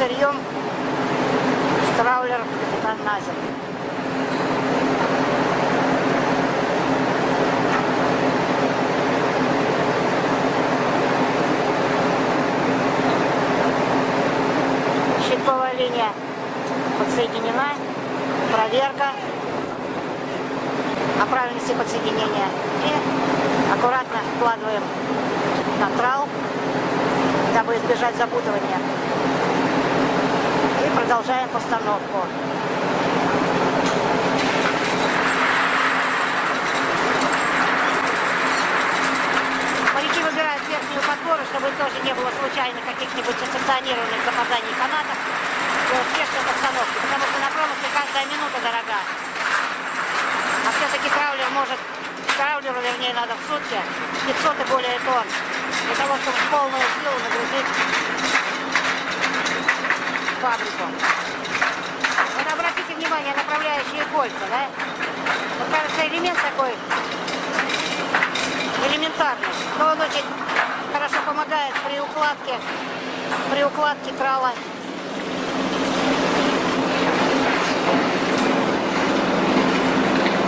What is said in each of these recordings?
сырьем траулер капитан Назер. Щитковая линия подсоединена, проверка о правильности подсоединения. И аккуратно вкладываем на трал, дабы избежать запутывания. И продолжаем постановку. Моряки выбирают верхнюю подпору, чтобы тоже не было случайно каких-нибудь санкционированных западаний канатов и успешной постановки, потому что на промысле каждая минута дорога. А все-таки траулеру, вернее, надо в сутки 500 и более тонн, для того, чтобы в полную силу нагрузить фабрику. Вот обратите внимание, направляющие кольца, да? Вот кажется, элемент такой элементарный, но он очень хорошо помогает при укладке трала.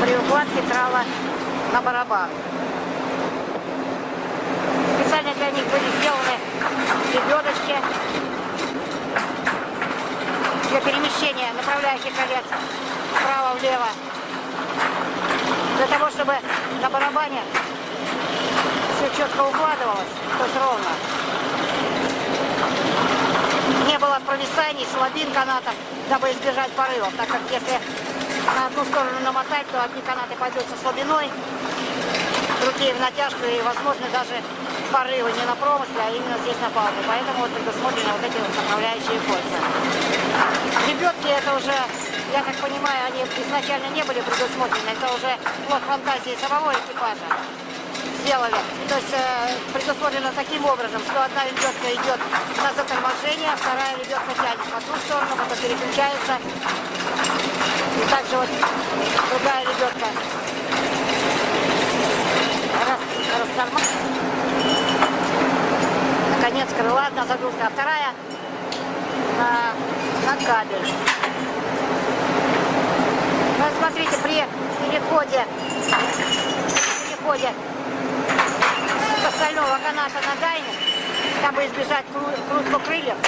При укладке трала на барабан. Специально для них были сделаны лебедочки для перемещения направляющих колец вправо-влево. Для того, чтобы на барабане все четко укладывалось, то есть ровно. Не было провисаний, слабин канатов, дабы избежать порывов, так как если на одну сторону намотать, то одни канаты пойдут со слабиной, другие в натяжку, и возможны даже порывы не на промысле, а именно здесь на палубе. Поэтому вот предусмотрены вот эти вот направляющие кольца. Лебедки это уже, я так понимаю, они изначально не были предусмотрены, это уже плод фантазии самого экипажа сделали. То есть предусмотрено таким образом, что одна лебедка идет на заторможение, а вторая лебедка тянет в одну сторону, потом переключается. И также вот другая лебедка растормаживает. Наконец крыла, одна загрузка, а вторая на кабель. Ну, смотрите, при переходе с остального каната на дайнинг, дабы избежать крутку крыльев,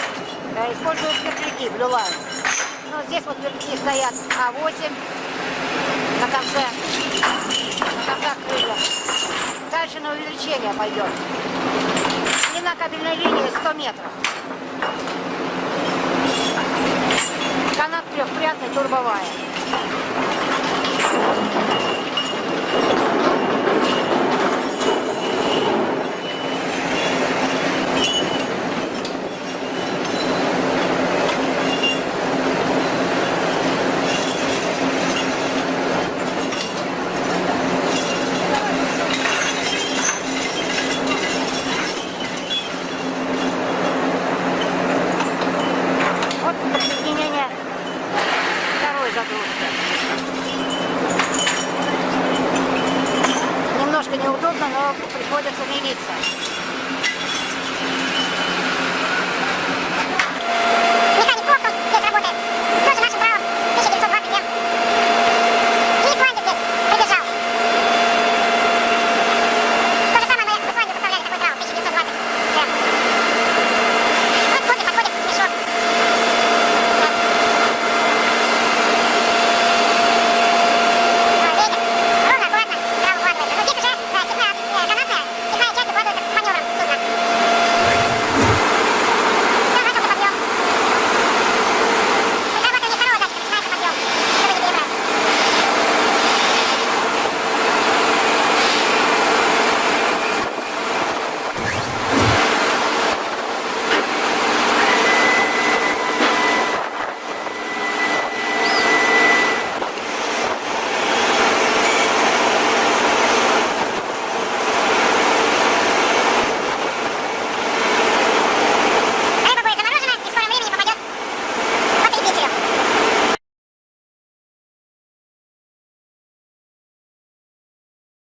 используют вертляки, блюлайн. Но здесь вот вертляки стоят А8 на концах крыльев. Дальше на увеличение пойдет. Длина кабельной линии 100 метров. Канат трехпрядный, турбовая. Немножко неудобно, но приходится мириться.